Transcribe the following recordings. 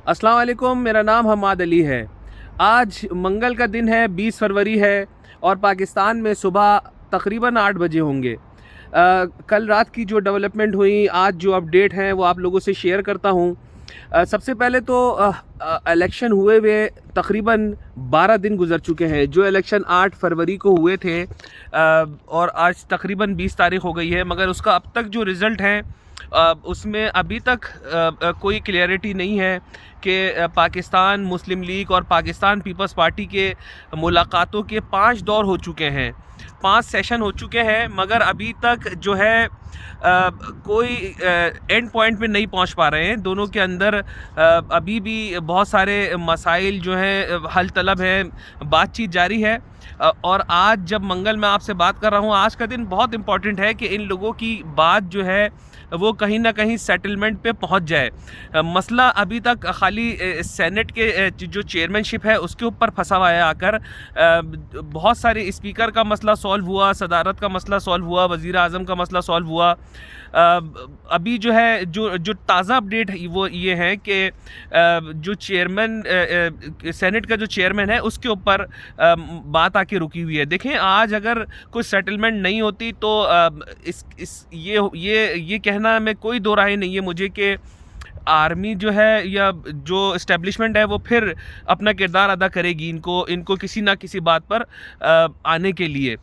अस्सलाम वालेकुम, मेरा नाम हमाद अली है। आज मंगल का दिन है, 20 फरवरी है और पाकिस्तान में सुबह तकरीबन 8 बजे होंगे। कल रात की जो डेवलपमेंट हुई, आज जो अपडेट हैं वो आप लोगों से शेयर करता हूँ। सबसे पहले तो इलेक्शन हुए हुए तकरीबन 12 दिन गुजर चुके हैं। जो इलेक्शन 8 फरवरी को हुए थे और आज तकरीबन 20 तारीख हो गई है, मगर उसका अब तक जो रिज़ल्ट है उसमें अभी तक कोई क्लियरिटी नहीं है कि पाकिस्तान मुस्लिम लीग और पाकिस्तान पीपल्स पार्टी के मुलाकातों के 5 दौर हो चुके हैं, 5 सेशन हो चुके हैं, मगर अभी तक जो है कोई एंड पॉइंट पे नहीं पहुंच पा रहे हैं। दोनों के अंदर अभी भी बहुत सारे मसाइल जो हैं हल तलब हैं, बातचीत जारी है। और आज जब मंगल मैं आपसे बात कर रहा हूँ, आज का दिन बहुत इम्पॉर्टेंट है कि इन लोगों की बात जो है वो कहीं ना कहीं सेटलमेंट पे पहुंच जाए। मसला अभी तक खाली सेनेट के जो चेयरमैनशिप है उसके ऊपर फंसा हुआ है आकर। बहुत सारे स्पीकर का मसला सॉल्व हुआ, सदारत का मसला सॉल्व हुआ, वज़ीर आज़म का मसला सॉल्व हुआ। अभी जो है जो ताज़ा अपडेट वो ये है कि जो चेयरमैन सेनेट का जो चेयरमैन है उसके ऊपर बात आके रुकी हुई है। देखें, आज अगर कोई सेटलमेंट नहीं होती तो ये कहना में कोई दो राय नहीं है मुझे कि आर्मी जो है या जो इस्टेब्लिशमेंट है वो फिर अपना किरदार अदा करेगी इनको किसी ना किसी बात पर आने के लिए।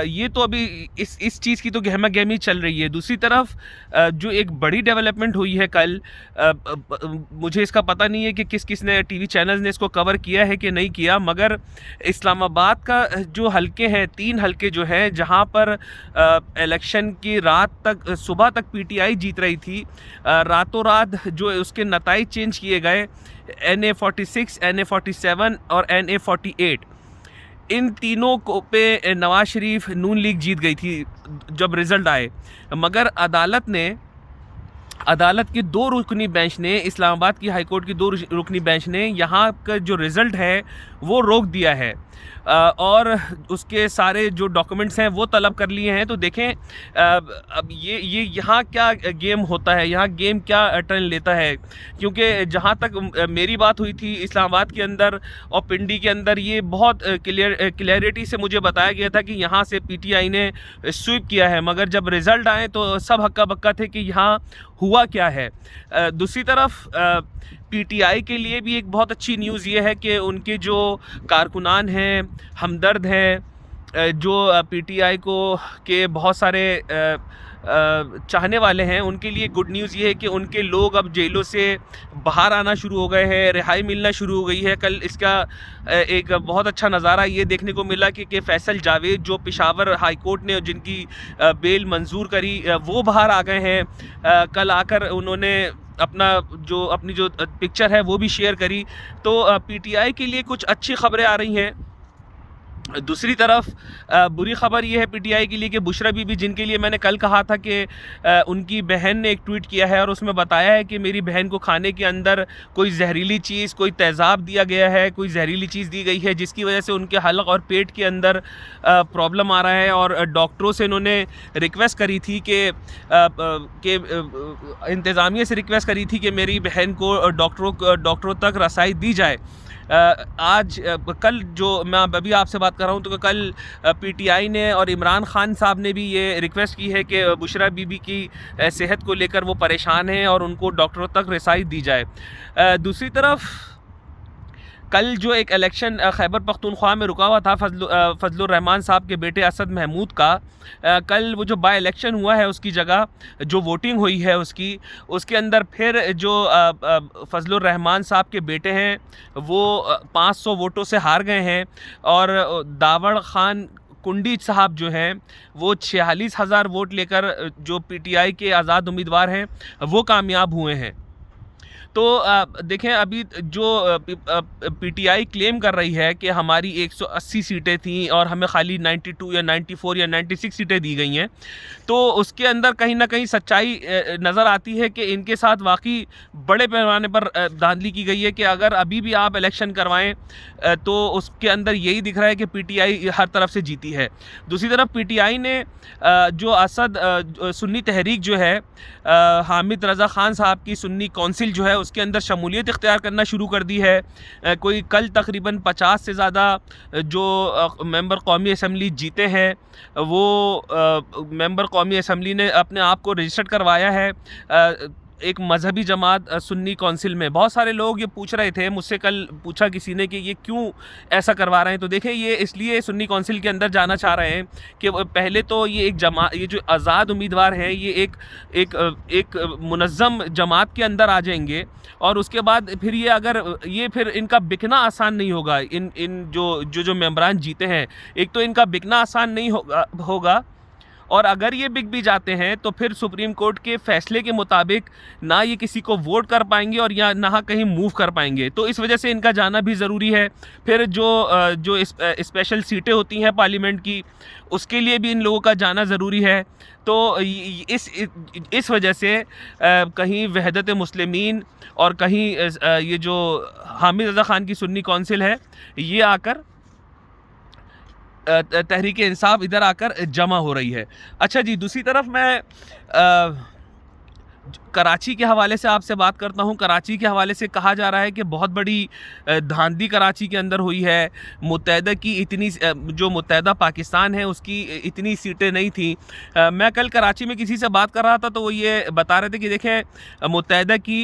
ये तो अभी इस चीज़ की तो गहमा गहमी चल रही है। दूसरी तरफ जो एक बड़ी डेवलपमेंट हुई है कल, मुझे इसका पता नहीं है कि किस ने टीवी चैनल्स ने इसको कवर किया है कि नहीं किया, मगर इस्लामाबाद का जो हलके हैं, 3 हलके जो हैं जहां पर इलेक्शन की रात तक, सुबह तक पीटीआई जीत रही थी, रातों रात जो उसके नताइज चेंज किए गए, NA-46, NA-47 और NA-48, इन तीनों को पे नवाज शरीफ नून लीग जीत गई थी जब रिज़ल्ट आए। मगर अदालत की 2 रुकनी बेंच ने, इस्लामाबाद की हाई कोर्ट की 2 रुकनी बेंच ने यहाँ का जो रिज़ल्ट है वो रोक दिया है और उसके सारे जो डॉक्यूमेंट्स हैं वो तलब कर लिए हैं। तो देखें अब ये यहाँ क्या गेम होता है, यहाँ गेम क्या टर्न लेता है, क्योंकि जहाँ तक मेरी बात हुई थी इस्लामाबाद के अंदर और पिंडी के अंदर, ये बहुत क्लियरिटी से मुझे बताया गया था कि यहाँ से पीटीआई ने स्वीप किया है, मगर जब रिज़ल्ट आए तो सब हक्का बक्का थे कि यहाँ हुआ क्या है। दूसरी तरफ पीटीआई के लिए भी एक बहुत अच्छी न्यूज़ ये है कि उनके जो कारकुनान हैं, हमदर्द हैं, जो पीटीआई को के बहुत सारे चाहने वाले हैं, उनके लिए गुड न्यूज़ ये है कि उनके लोग अब जेलों से बाहर आना शुरू हो गए हैं, रिहाई मिलना शुरू हो गई है। कल इसका एक बहुत अच्छा नज़ारा ये देखने को मिला कि फैसल जावेद जो पेशावर हाई कोर्ट ने जिनकी बेल मंजूर करी, वो बाहर आ गए हैं। कल आकर उन्होंने अपनी जो पिक्चर है वो भी शेयर करी। तो पीटीआई के लिए कुछ अच्छी खबरें आ रही हैं। दूसरी तरफ बुरी खबर ये है पीटीआई के लिए कि बुशरा बीबी, जिनके लिए मैंने कल कहा था कि उनकी बहन ने एक ट्वीट किया है और उसमें बताया है कि मेरी बहन को खाने के अंदर कोई जहरीली चीज़, कोई तेज़ाब दिया गया है, कोई जहरीली चीज़ दी गई है, जिसकी वजह से उनके हलक और पेट के अंदर प्रॉब्लम आ रहा है। और डॉक्टरों से इन्होंने रिक्वेस्ट करी थी कि इंतज़ामिया से रिक्वेस्ट करी थी कि मेरी बहन को डॉक्टरों तक रसाई दी जाए। कल जो मैं अभी आपसे बात कर रहा हूँ तो कल पीटीआई ने और इमरान खान साहब ने भी ये रिक्वेस्ट की है कि बुशरा बीबी की सेहत को लेकर वो परेशान हैं और उनको डॉक्टरों तक रसाई दी जाए। दूसरी तरफ कल जो एक इलेक्शन खैबर पख्तूनख्वा में रुका हुआ था फजलुर रहमान साहब के बेटे असद महमूद का, कल वो जो बाय इलेक्शन हुआ है उसकी जगह जो वोटिंग हुई है उसके अंदर फिर जो फजलुर रहमान साहब के बेटे हैं वो 500 वोटों से हार गए हैं और दावड़ खान कुंडी साहब जो हैं वो 46,000 वोट लेकर जो पीटीआई के आज़ाद उम्मीदवार हैं वो कामयाब हुए हैं। तो देखें, अभी जो पीटीआई क्लेम कर रही है कि हमारी 180 सीटें थीं और हमें खाली 92 या 94 या 96 सीटें दी गई हैं, तो उसके अंदर कहीं ना कहीं सच्चाई नज़र आती है कि इनके साथ वाकई बड़े पैमाने पर धांधली की गई है कि अगर अभी भी आप इलेक्शन करवाएं तो उसके अंदर यही दिख रहा है कि पीटीआई हर तरफ से जीती है। दूसरी तरफ पीटीआई ने जो असद सुन्नी तहरीक जो है, हामिद रज़ा ख़ान साहब की सुन्नी कौंसिल जो है उसके अंदर शमूलियत इख्तियार करना शुरू कर दी है। कोई कल तकरीबन 50 से ज़्यादा जो मेंबर कौमी असम्बली जीते हैं, वो मेंबर कौमी असम्बली ने अपने आप को रजिस्टर्ड करवाया है एक मजहबी जमात सुन्नी कौंसिल में। बहुत सारे लोग ये पूछ रहे थे, मुझसे कल पूछा किसी ने कि ये क्यों ऐसा करवा रहे हैं। तो देखें, ये इसलिए सुन्नी कौंसिल के अंदर जाना चाह रहे हैं कि पहले तो ये ये जो आज़ाद उम्मीदवार हैं, ये एक मुनज़्ज़म जमात के अंदर आ जाएंगे, और उसके बाद फिर ये अगर ये फिर इनका बिकना आसान नहीं होगा। इन जो मेंबरान जीते हैं, एक तो इनका बिकना आसान नहीं होगा, और अगर ये बिक भी जाते हैं तो फिर सुप्रीम कोर्ट के फैसले के मुताबिक ना ये किसी को वोट कर पाएंगे और या ना कहीं मूव कर पाएंगे। तो इस वजह से इनका जाना भी ज़रूरी है। फिर जो स्पेशल सीटें होती हैं पार्लियामेंट की, उसके लिए भी इन लोगों का जाना ज़रूरी है। तो इस वजह से कहीं वहदत मुस्लिमीन और कहीं ये जो हामिद रज़ा ख़ान की सुन्नी कौंसिल है, ये आकर तहरीक इंसाफ इधर आकर जमा हो रही है। अच्छा जी, दूसरी तरफ मैं कराची के हवाले से आपसे बात करता हूँ। कराची के हवाले से कहा जा रहा है कि बहुत बड़ी धांधली कराची के अंदर हुई है। मुत्तहदा की इतनी जो मुत्तहदा पाकिस्तान है उसकी इतनी सीटें नहीं थी। मैं कल कराची में किसी से बात कर रहा था तो वो ये बता रहे थे कि देखें, मुत्तहदा की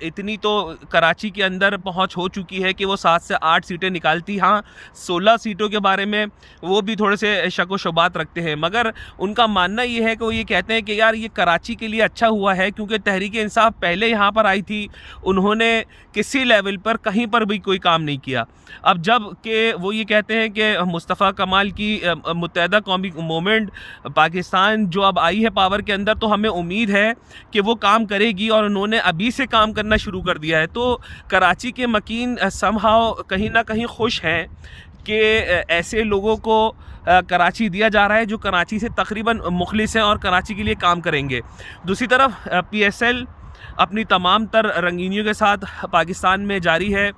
इतनी तो कराची के अंदर पहुंच हो चुकी है कि वो 7 से 8 सीटें निकालती। हाँ, 16 सीटों के बारे में वो भी थोड़े से शक व शुबात रखते हैं, मगर उनका मानना ये है कि वो ये कहते हैं कि यार ये कराची के लिए अच्छा हुआ है क्योंकि तहरीक इंसाफ पहले यहाँ पर आई थी, उन्होंने किसी लेवल पर कहीं पर भी कोई काम नहीं किया। अब जब कि वो ये कहते हैं कि मुस्तफ़ा कमाल की मुत्तहदा कौमी मूवमेंट पाकिस्तान जो अब आई है पावर के अंदर, तो हमें उम्मीद है कि वो काम करेगी, और उन्होंने अभी से काम करना शुरू कर दिया है। तो कराची के मकीन समहाउ कहीं ना कहीं खुश हैं कि ऐसे लोगों को कराची दिया जा रहा है जो कराची से तकरीबन मुखलिस हैं और कराची के लिए काम करेंगे। दूसरी तरफ PSL अपनी तमाम तर रंगीनियों के साथ पाकिस्तान में जारी है।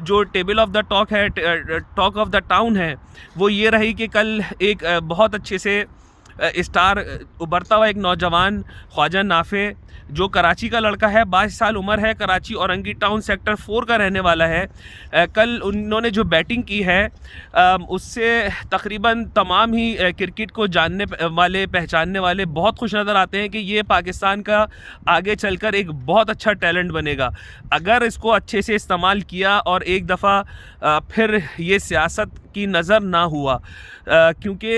जो टेबल ऑफ द टॉक है, टॉक ऑफ द टाउन है, वो ये रही कि कल एक बहुत अच्छे से स्टार उभरता हुआ एक नौजवान ख्वाजा नाफे, जो कराची का लड़का है, 22 साल उम्र है, कराची औरंगी टाउन सेक्टर 4 का रहने वाला है। कल उन्होंने जो बैटिंग की है उससे तकरीबन तमाम ही क्रिकेट को जानने वाले, पहचानने वाले बहुत खुश नज़र आते हैं कि ये पाकिस्तान का आगे चलकर एक बहुत अच्छा टैलेंट बनेगा अगर इसको अच्छे से इस्तेमाल किया और एक दफ़ा फिर ये सियासत की नज़र ना हुआ। क्योंकि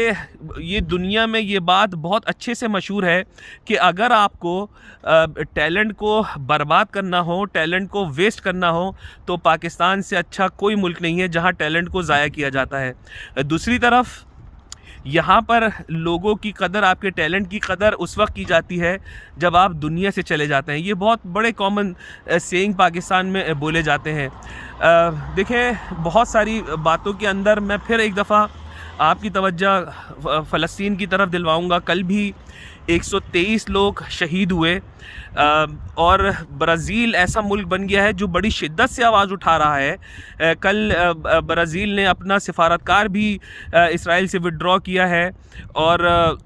ये दुनिया में ये बात बहुत अच्छे से मशहूर है कि अगर आपको टैलेंट को बर्बाद करना हो, टैलेंट को वेस्ट करना हो, तो पाकिस्तान से अच्छा कोई मुल्क नहीं है जहां टैलेंट को ज़ाया किया जाता है। दूसरी तरफ यहाँ पर लोगों की कदर, आपके टैलेंट की कदर उस वक्त की जाती है जब आप दुनिया से चले जाते हैं। ये बहुत बड़े कॉमन सेइंग पाकिस्तान में बोले जाते हैं। देखें, बहुत सारी बातों के अंदर मैं फिर एक दफ़ा आपकी तवज्जो फ़लस्तीन की तरफ दिलवाऊंगा। कल भी 123 लोग शहीद हुए, और ब्राज़ील ऐसा मुल्क बन गया है जो बड़ी शिद्दत से आवाज़ उठा रहा है। कल ब्राज़ील ने अपना सिफारतकार भी इसराइल से विड्रॉ किया है, और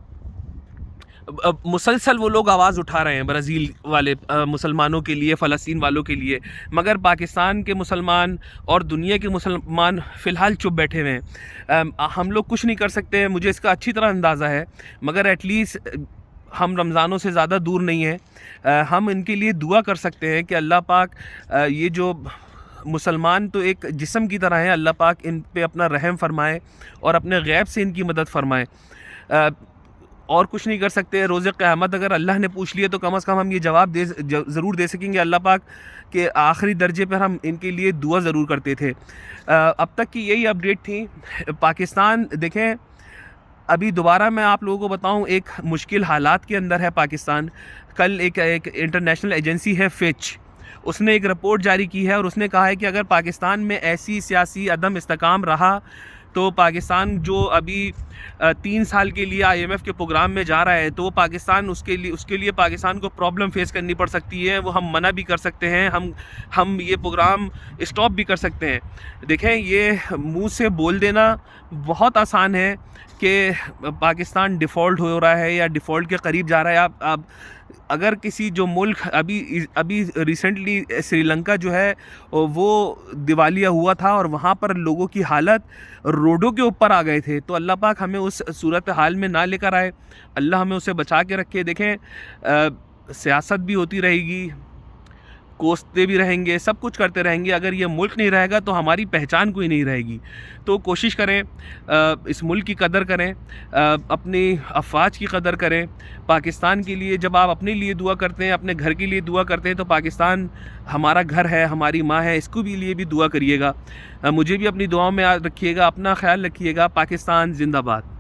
मुसलसल वो लोग आवाज़ उठा रहे हैं ब्राज़ील वाले मुसलमानों के लिए, फ़लस्तीन वालों के लिए, मगर पाकिस्तान के मुसलमान और दुनिया के मुसलमान फ़िलहाल चुप बैठे हुए हैं। हम लोग कुछ नहीं कर सकते हैं, मुझे इसका अच्छी तरह अंदाज़ा है, मगर एटलीस्ट हम रमज़ानों से ज़्यादा दूर नहीं हैं। हम इनके लिए दुआ कर सकते हैं कि अल्लाह पाक, ये जो मुसलमान तो एक जिस्म की तरह है, अल्लाह पाक इन पे अपना रहम फरमाए और अपने गैब से इनकी मदद फरमाए। और कुछ नहीं कर सकते। रोज़े क़यामत अगर अल्लाह ने पूछ लिया तो कम से कम हम ये जवाब ज़रूर दे सकेंगे अल्लाह पाक के आखिरी दर्जे पर हम इनके लिए दुआ ज़रूर करते थे। अब तक की यही अपडेट थी। पाकिस्तान देखें, अभी दोबारा मैं आप लोगों को बताऊं, एक मुश्किल हालात के अंदर है पाकिस्तान। कल एक इंटरनेशनल एजेंसी है फिच, उसने एक रिपोर्ट जारी की है और उसने कहा है कि अगर पाकिस्तान में ऐसी सियासी अदम इस्तेकाम रहा तो पाकिस्तान जो अभी 3 साल के लिए IMF के प्रोग्राम में जा रहा है, तो पाकिस्तान उसके लिए पाकिस्तान को प्रॉब्लम फेस करनी पड़ सकती है। वो हम मना भी कर सकते हैं, हम ये प्रोग्राम स्टॉप भी कर सकते हैं। देखें, ये मुंह से बोल देना बहुत आसान है कि पाकिस्तान डिफ़ॉल्ट हो रहा है या डिफ़ॉल्ट के करीब जा रहा है। आप अगर किसी जो मुल्क अभी अभी रिसेंटली श्रीलंका जो है वो दिवालिया हुआ था और वहाँ पर लोगों की हालत रोडों के ऊपर आ गए थे, तो अल्लाह पाक हमें उस सूरत हाल में ना लेकर आए, अल्लाह हमें उसे बचा के रखे। देखें सियासत भी होती रहेगी, कोसते भी रहेंगे, सब कुछ करते रहेंगे, अगर ये मुल्क नहीं रहेगा तो हमारी पहचान कोई नहीं रहेगी। तो कोशिश करें इस मुल्क की कदर करें, अपनी अफवाज की कदर करें। पाकिस्तान के लिए जब आप अपने लिए दुआ करते हैं, अपने घर के लिए दुआ करते हैं, तो पाकिस्तान हमारा घर है, हमारी माँ है, इसको भी लिए भी दुआ करिएगा। मुझे भी अपनी दुआओं में याद रखिएगा, अपना ख्याल रखिएगा। पाकिस्तान जिंदाबाद।